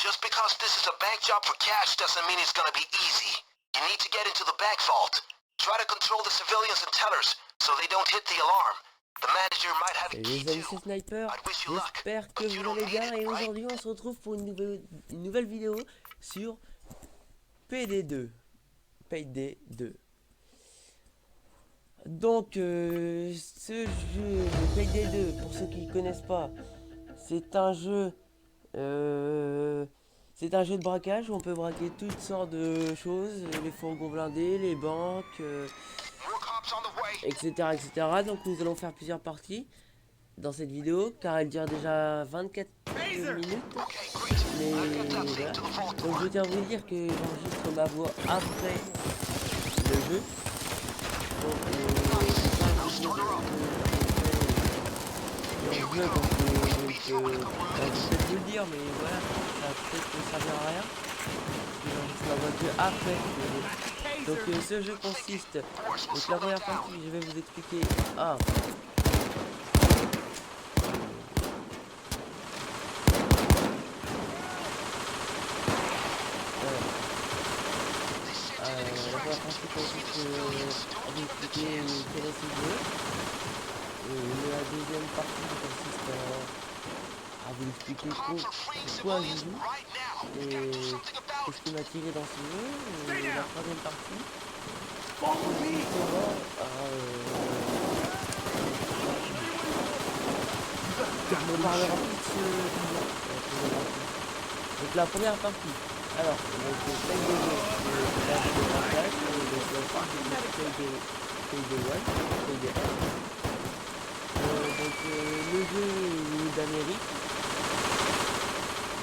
Just because this is a bank job for cash doesn't mean it's gonna be easy. You need to get into the bank vault. Try to control the civilians and tellers so they don't hit the alarm. The manager might have a key Les amis, too. c'est Sniper, I'd wish you luck, j'espère que but you vous don't allez need bien it, et right? aujourd'hui on se retrouve pour une nouvelle vidéo sur PD2. PD2. Donc ce jeu, le PD2, pour ceux qui ne connaissent pas, c'est un jeu de braquage où on peut braquer toutes sortes de choses, les fourgons blindés, les banques, More cops on the way. etc., etc. Donc nous allons faire plusieurs parties dans cette vidéo car elle dure déjà 24 minutes. Okay, great. Mais I'll get that voilà. thing to the vault Donc door. je tiens à vous dire que j'enregistre ma voix après le jeu. Donc c'est pas vous dire le jeu parce que je vais peut-être vous le dire, mais voilà, ça peut-être que ça servira à rien. J'enregistre ma voix que après le jeu. Donc ce jeu consiste, donc la première partie je vais vous expliquer la première partie consiste à vous expliquer quel est ce jeu. La deuxième partie consiste à vous expliquer pourquoi je joue et qu'est-ce qui m'a tiré dans ce jeu. Et la troisième partie consistera on parlera plus de ce jeu. Donc la première partie. Alors, donc Play the Jeu, c'est la vidéo partage, Play the One, Play the One. Donc le jeu est d'Amérique.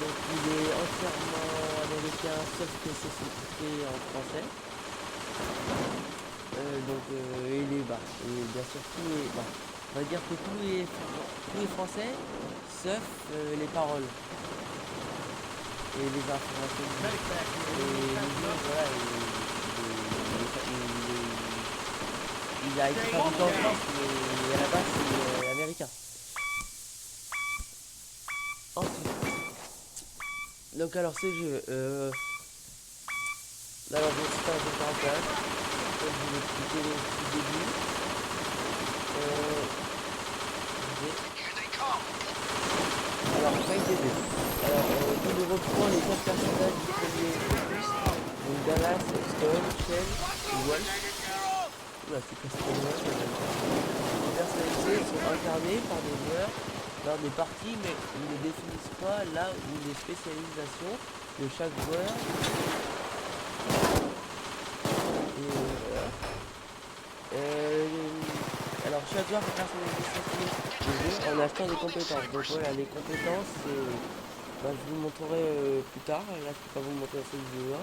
Donc il est entièrement américain, sauf que c'est sous-titré en français. Donc il est et bien sûr tout est on va dire que tout est français, sauf les paroles. Et les informations du jeu. Et le jeu, voilà, il a été fabriqué en France, mais à la base c'est américain. Ensuite, donc alors ce jeu, alors donc c'est un jeu de braquage, comme je vous l'ai expliqué au début. Alors, Play the Jeu. Alors, il reprend les 4 personnages du premier opus. Donc Dallas, Stone, Shell et Wolf. Oula, c'est quoi ce nom-là? Les personnalités sont incarnées par des joueurs lors des parties, mais ils ne définissent pas là où les spécialisations de chaque joueur. Et voilà. Alors chaque joueur peut personnaliser son jeu en achetant des compétences. Donc voilà, les compétences, je vous montrerai plus tard. Là, je ne peux pas vous montrer cette vidéo-là.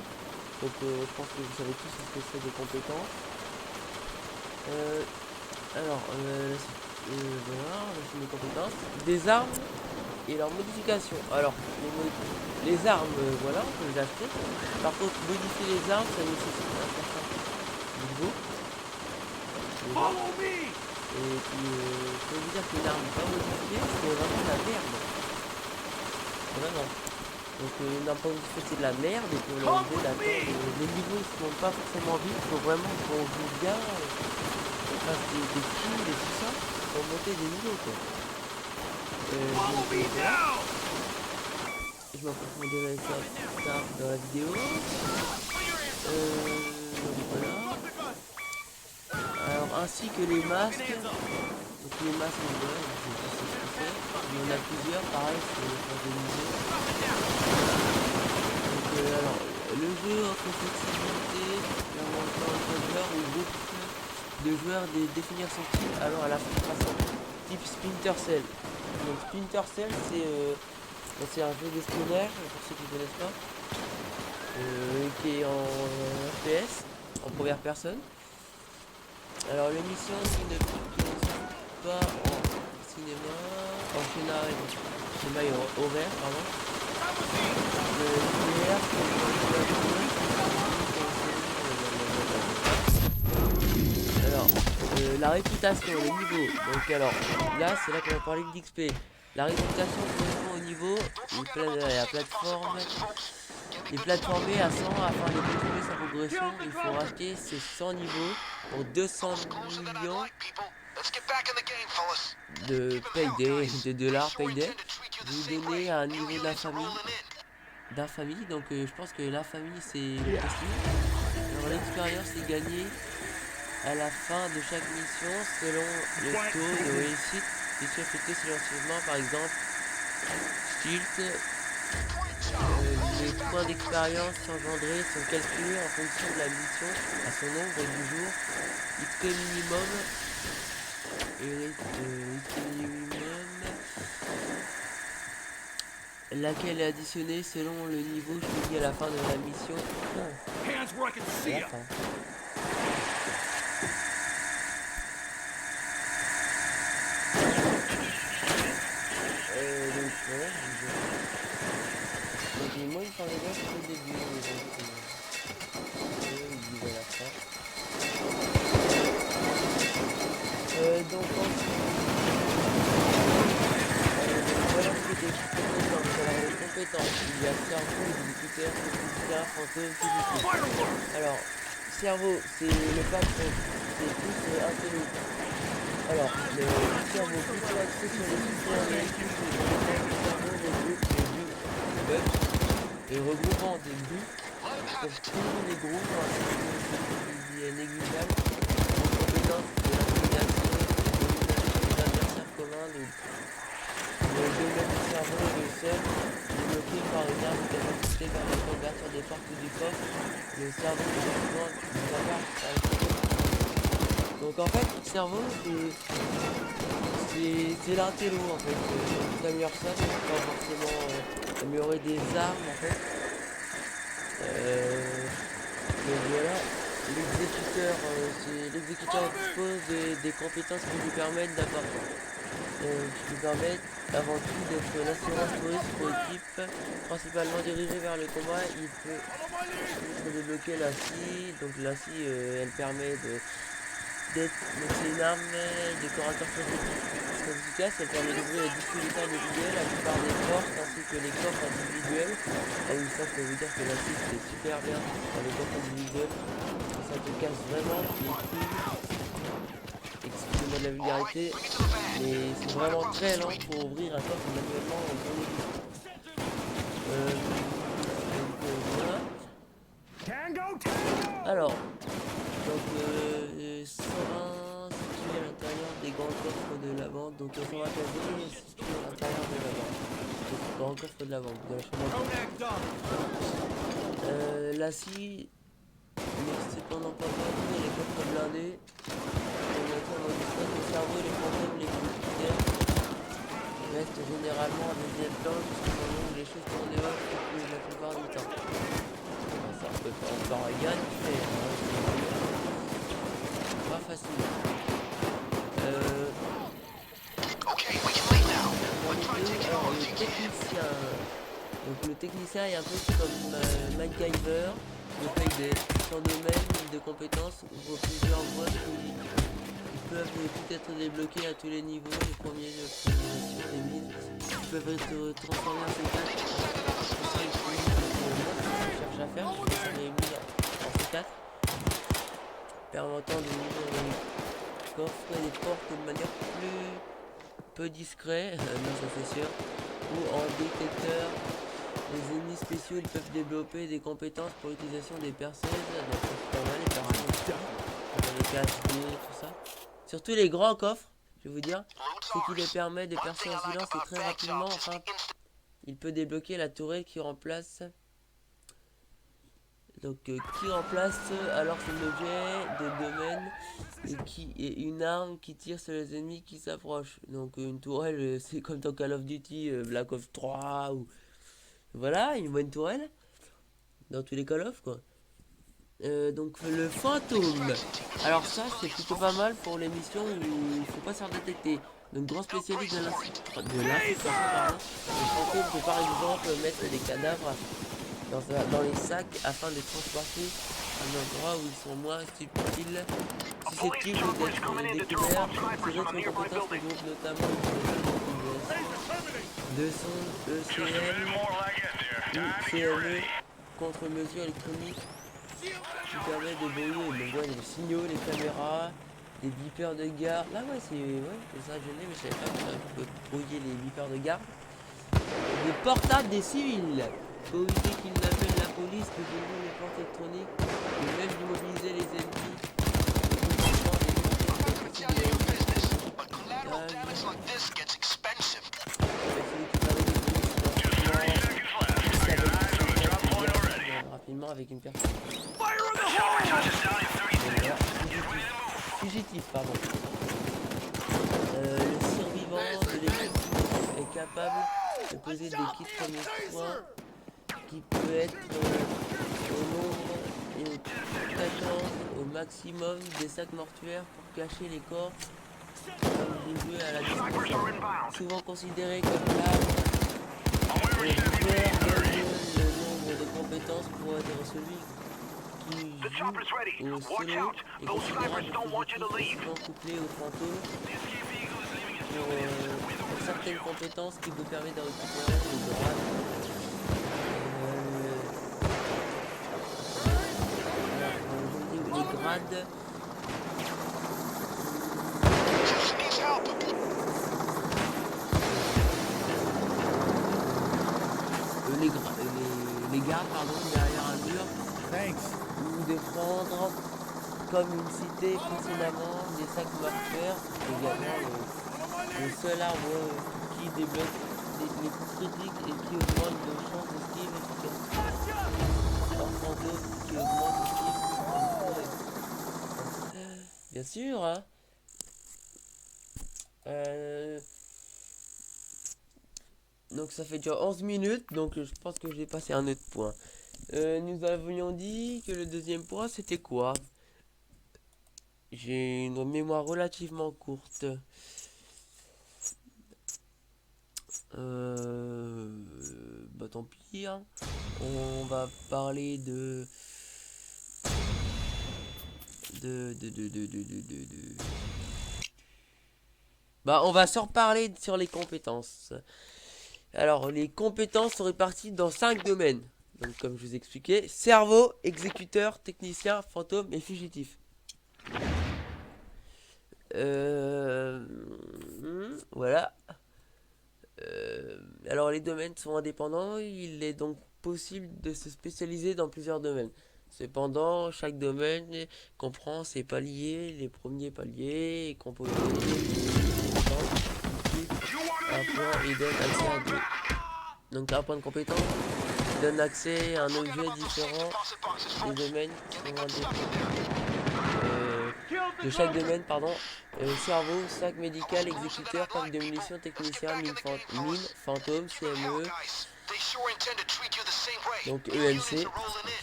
Donc je pense que vous savez tous ce que c'est des compétences. Alors, voilà, c'est mes compétences. Des armes et leurs modifications. Alors, les armes, voilà, on peut les acheter. Par contre, modifier les armes, ça nécessite un certain niveau. Et puis, je peux vous dire qu'une arme pas modifiée, c'est vraiment de la merde. Vraiment. Donc, une arme pas modifiée, c'est de la merde. Et pour l'enlever, les niveaux ne sont pas forcément vite. Il faut vraiment qu'on joue bien. On fasse des kills et tout ça pour monter des niveaux, quoi. Je m'approfondirai ça plus tard dans la vidéo. Donc voilà. Alors, ainsi que les masques. Donc les masques, voilà, je sais pas ce que c'est. Il y en a plusieurs, pareil, c'est pour des niveaux. Donc alors, le jeu offre flexibilité, permet encore un joueur ou groupe de joueurs de définir son type alors à la frustration. Type Splinter Cell. Donc Splinter Cell, c'est un jeu d'espionnage, pour ceux qui ne connaissent pas, qui est en FPS, en première personne. Alors l'émission qui ne pas en cinéma, en schéma horaire, pardon. Alors, la réputation, le niveau. Donc alors, là c'est là qu'on va parler d'XP. La réputation correspond au niveau, Don't il forget about y those a safety plateforme. consequences, folks. Can be Les good to plateformés know. à 100 afin de continuer sa progression, il faut racheter ces 100 niveaux pour 200 Almost closer than I'd millions like, people. Let's get back in the game, fellas. de Give him hell, payday, guys. de We dollars sure payday. intend to treat you Je the vais vous same donner way. un New niveau units are rolling in. d'infamie, donc je pense que l'infamie c'est le prestige. Alors l'expérience est gagnée à la fin de chaque mission selon le taux de réussite qui sont effectués silencieusement, par exemple Stilt. Great job. Moses Les back points from first d'expérience aid. engendrés sont calculés en fonction de la mission à son nombre du jour. XP minimum et XP minimum, laquelle est additionnée selon le niveau choisi à la fin de la mission. Hands where I can À see la ya. fin. Donc voilà, donc moi il me semblait bien que c'était au début, mais donc il disait la fin. Donc voilà ce qui est compétences. Alors les compétences, il y a cerveau, exécuteur, technicien, fantôme, physique. Alors, cerveau, c'est le patron, c'est plus intello. Alors, le cerveau plutôt axé sur les systèmes réactifs, les compétences du cerveau regroupe les bugs et regroupant des buts pour tous les groupes ainsi que les négligeables, les compétences de l'intimidation, de l'élimination des adversaires communs, le domaine du cerveau est le seul débloqué par une arme de capacité permettant d'ouverture des portes du coffre. Le cerveau est souvent du savoir par les compétences. Donc en fait, le cerveau, c'est l'intello en fait. Tu améliores ça, tu peux pas forcément améliorer des armes en fait. Donc voilà, l'exécuteur dispose des compétences qui lui permettent avant tout d'être l'assurance touriste pour l'équipe, principalement dirigée vers le combat. Il peut débloquer la scie, donc la scie elle permet d'être, donc c'est une arme décorateur très efficace, elle permet d'ouvrir les disques vitales individuels, la plupart des portes ainsi que les coffres individuels. Ah oui, ça je peux vous dire que la scie c'est super bien dans les coffres individuels, ça te casse vraiment les couilles. Excusez-moi de la vulgarité, mais c'est vraiment très lent pour ouvrir un coffre manuellement en tourne. Voilà. Alors, donc 120 situé à l'intérieur des grands coffres de la vente, donc 120 casiers situés à l'intérieur de la vente. Donc grands coffres de la vente, de la chambre. La scie n'est cependant pas pour les coffres blindés. Le cerveau et les fantômes, les exécuteurs restent généralement en deuxième plan jusqu'au moment où les choses tournent off la plupart du temps. Ça peut pas encore rien y faire, c'est pas facile. Alors le technicien. Donc le technicien est un peu comme MacGyver, le payday. Son domaine de compétences ouvre plusieurs voies qui peuvent tout être débloqués à tous les niveaux. Les premiers sur les mises peuvent être transformés en C4. Ça, il faut je cherche à faire. Je vais les mis en C4, permettant de ouvrir les coffres et les portes de manière peu discrète, non ça c'est sûr, ou en détecteur. Les ennemis spéciaux ils peuvent développer des compétences pour l'utilisation des perceuses, donc c'est pas mal les perceuses, les KSD, tout ça. Surtout les grands coffres, je vais vous dire, c'est qui les permet de percer en silence et très rapidement. Enfin, il peut débloquer la tourelle qui remplace. Donc qui remplace alors c'est l'objet de domaine et qui est une arme qui tire sur les ennemis qui s'approchent. Donc une tourelle c'est comme dans Call of Duty Black Ops 3 ou voilà, une bonne tourelle dans tous les Call of quoi. Donc le fantôme, alors ça c'est plutôt pas mal pour les missions où il faut pas se faire détecter. Donc grand spécialiste de l'infiltration, le fantôme peut par exemple mettre des cadavres dans les sacs afin de les transporter à un endroit où ils sont moins susceptibles d'être découverts. Ces autres compétences regroupent notamment de son ECM ou CME, contre-mesure électronique, qui permet de brouiller donc, ouais, les signaux, les caméras, les beepers de garde. Là ouais c'est ça je l'ai, mais je savais pas que ça peut brouiller les beepers de garde. Les portables des civils, pour éviter qu'ils n'appellent la police, que déroulent les portes électroniques, et même d'immobiliser les ennemis. Rapidement avec une personne. Fugitif, pardon. Le survivant de l'équipe est capable de poser des kits premiers soins qui peut être au nombre et aux fréquences au maximum des sacs mortuaires pour cacher les corps comme des jeux à la destruction. Souvent considéré comme l'arme le nombre de compétences pour être celui qui joue au solo et considérable souvent couplé au fantôme pour certaines compétences qui vous permettent de récupérer le grade. Les grades. Les gardes pardon, derrière un mur. Ou défendre comme une cité précédemment des sacs mortuaires, également le seul arbre qui débloque les coups critiques et qui augmente de chance d'esquive efficacité. Par fantôme qui augmente l'esquive. Bien sûr, hein. Donc ça fait déjà 11 minutes, donc je pense que j'ai passé un autre point. Nous avions dit que le deuxième point c'était quoi? J'ai une mémoire relativement courte. Bah tant pis, hein. On va parler de bah on va s'en reparler sur les compétences. Alors les compétences sont réparties dans 5 domaines. Donc comme je vous expliquais, cerveau, exécuteur, technicien, fantôme et fugitif. Voilà. Alors les domaines sont indépendants, il est donc possible de se spécialiser dans plusieurs domaines. Cependant, chaque domaine comprend ses paliers, les premiers paliers, et composés un point et donne accès à deux. Donc un point de compétence donne accès à un objet différent. Les domaines sont indépendants. De chaque domaine, pardon. Cerveau, sac médical, exécuteur, pack de munitions, technicien, mine fantôme, CME. Donc EMC,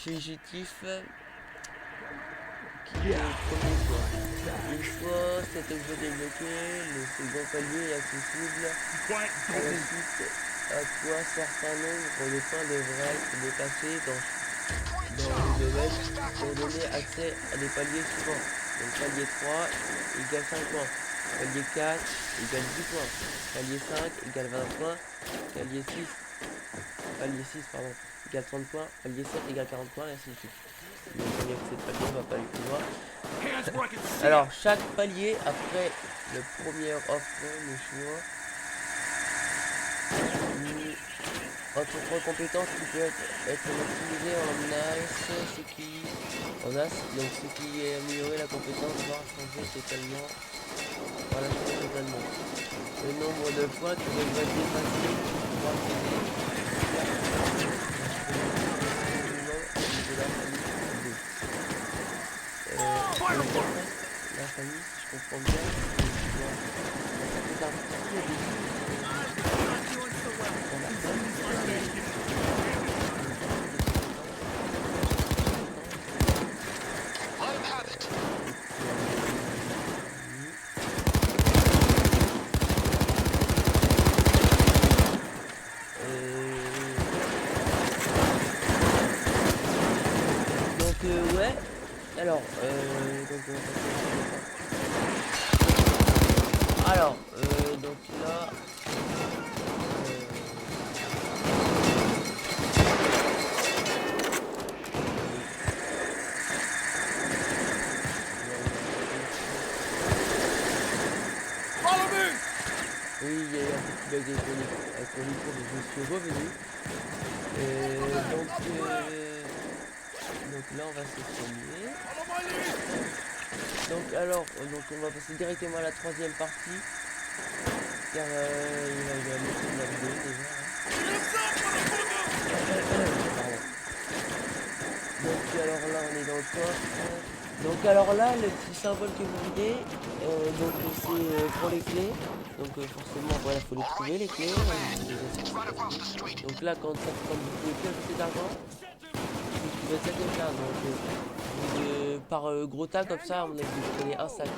fugitif, qui est le premier choix. Une fois cet objet débloqué, le second palier est accessible. Ensuite, à quoi certains nombres de points devraient être dépassés dans le domaine pour donner accès à des paliers suivants. Donc palier 3 égale 5 points, palier 4 égale 10 points, palier 5 égale 20 points, palier 6 égale 30 points, palier 7 égale 40 points, et ainsi de suite. Le premier accès de palier, on va pas aller plus loin. Alors chaque palier, après le premier offre le choix entre 3 compétences qui peuvent être maximisées en AS, donc ce qui est améliorer la compétence, voire changer totalement, voilà, changer totalement. Le nombre de points qui devrait dépasser pour accéder la famille, si je comprends bien, ouais. Alors, donc là, bug avec mon micro, mais je suis revenu. Donc là on va se soigner. Donc alors, donc on va passer directement à la troisième partie. Car il y a la moitié de la vidéo déjà. Pardon. Donc alors là on est dans le coffre. Donc alors là le petit symbole que vous voyez, donc c'est pour les clés. Donc forcément voilà, faut les trouver les clés. Donc là quand vous pouvez plus ajouter d'argent, vous êtes cette là. Donc par gros tas comme ça, on a vous prenez un sac.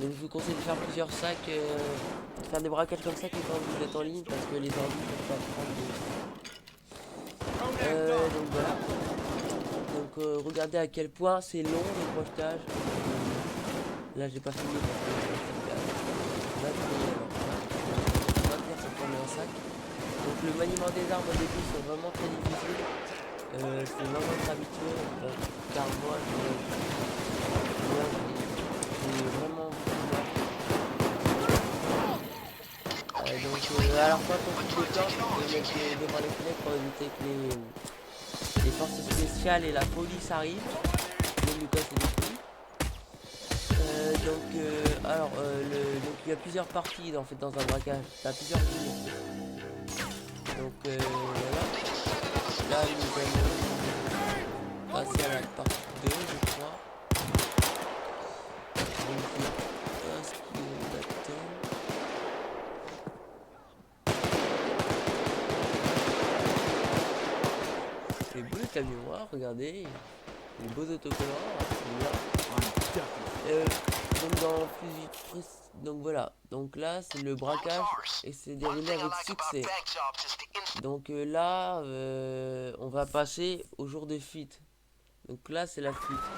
Donc je vous conseille de faire plusieurs sacs, faire des braquages comme ça que quand vous êtes en ligne parce que les ordi ne peuvent pas prendre donc voilà. Donc regardez à quel point c'est long le projetage. Là j'ai pas filmé parce que là, maintenir ça prend un sac. Donc le maniement des armes au début c'est vraiment très difficile. Faut vraiment être habitué car moi j'ai vraiment donc alors quand on coupe les planches, on peut mettre devant les fenêtres pour éviter que les forces spéciales et la police arrivent. Donc du coup c'est des filles. Donc il y a plusieurs parties en fait dans un braquage. T'as plusieurs lignes. Donc voilà. Là nous allons passer à la partie 2 je crois. Donc ce qui nous attend. Les beaux camions noirs, regardez, les beaux autocollants, donc voilà, donc là c'est le braquage et c'est déroulé avec succès. Donc là on va passer au jour de fuite. Donc là c'est la fuite.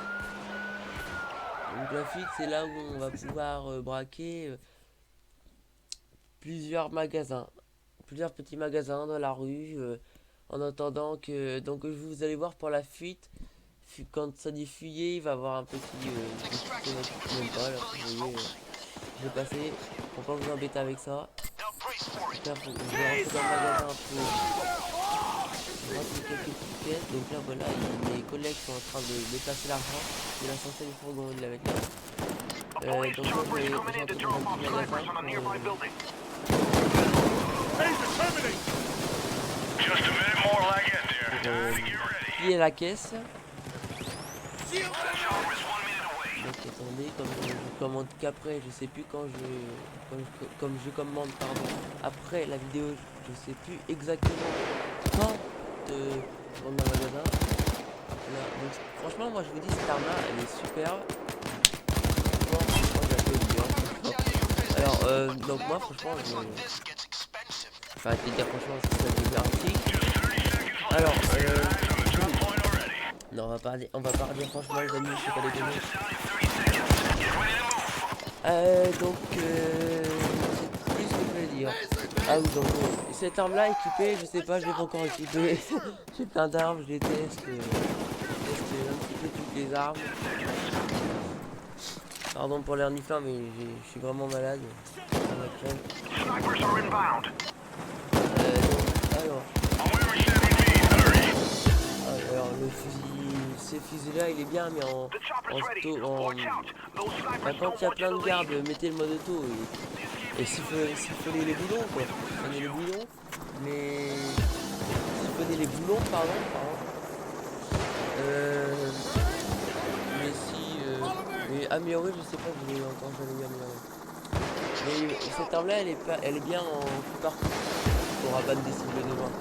Donc la fuite c'est là où on va pouvoir braquer plusieurs magasins, plusieurs petits magasins dans la rue. En attendant que vous allez voir pour la fuite, quand ça dit fuyer, il va avoir un petit même pas là, vous voyez, je vais passer pour pas vous embêter avec ça. Là, je vais rentrer dans le magasin pour rentrer quelques petites pièces. Donc là voilà, mes collègues sont en train de déplacer l'argent. Il a censé le fourgon de la mettre là. Donc là j'ai rentré dans un petit magasin piller la caisse. Donc attendez, comme je commande qu'après, je sais plus comme je commande pardon après la vidéo, je sais plus exactement quand dans le magasin. Là, donc, franchement moi je vous dis cette arme là elle est super. Alors donc moi franchement enfin te dire franchement c'est ça de graphique. Alors non on va pas dire franchement les amis, je sais pas les donner. Donc c'est plus ce que je vais dire. Ah oui donc cette arme là équipée, je sais pas, je l'ai pas encore équipée. J'ai plein d'armes, je les teste. Je teste un petit peu toutes les armes. Pardon pour l'air niflant mais je suis vraiment malade. Alors le fusil, ce fusil là il est bien mais quand il y a plein de gardes, mettez le mode auto et siphonnez les boulons quoi. Siphonnez les boulons, mais siphonnez les boulons pardon. Mais améliorer je sais pas, je l'ai encore jamais amélioré. Mais cette arme là elle est bien en tout partout pour abattre des cibles devant.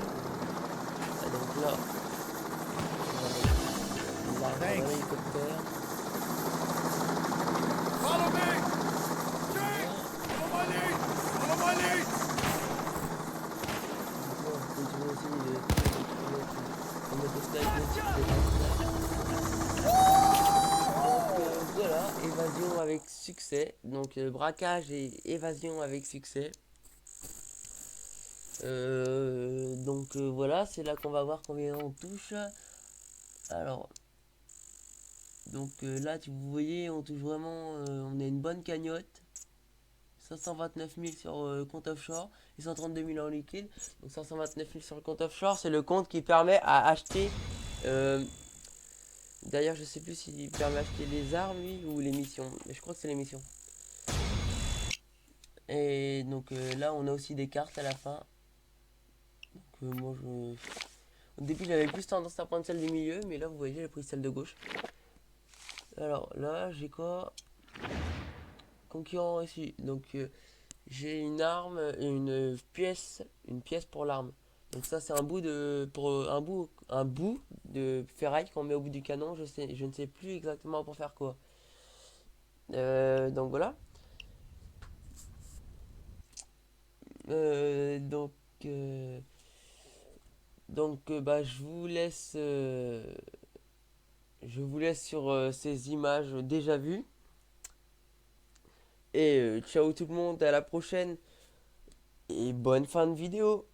Et donc là un hélicoptère. Follow me! Jay! Follow my lead! Follow my lead! Voilà, évasion avec succès. Donc braquage et évasion avec succès. Voilà, c'est là qu'on va voir combien on touche. Alors, donc là, vous voyez, on touche vraiment, on a une bonne cagnotte. 529 000 sur compte offshore et 132 000 en liquide. Donc 529 000 sur le compte offshore, c'est le compte qui permet à acheter. D'ailleurs, je sais plus s'il permet d'acheter les armes lui ou les missions, mais je crois que c'est les missions. Et donc là, on a aussi des cartes à la fin. Donc moi, au début, j'avais plus tendance à prendre celle du milieu, mais là, vous voyez, j'ai pris celle de gauche. Alors là, j'ai quoi? Concurrent ici. Donc j'ai une arme et une pièce pour l'arme. Donc ça c'est un bout de pour un bout de ferraille qu'on met au bout du canon. Je ne sais plus exactement pour faire quoi. Donc voilà. Euh, donc euh, bah je vous laisse sur ces images déjà vues. Et ciao tout le monde, à la prochaine et bonne fin de vidéo.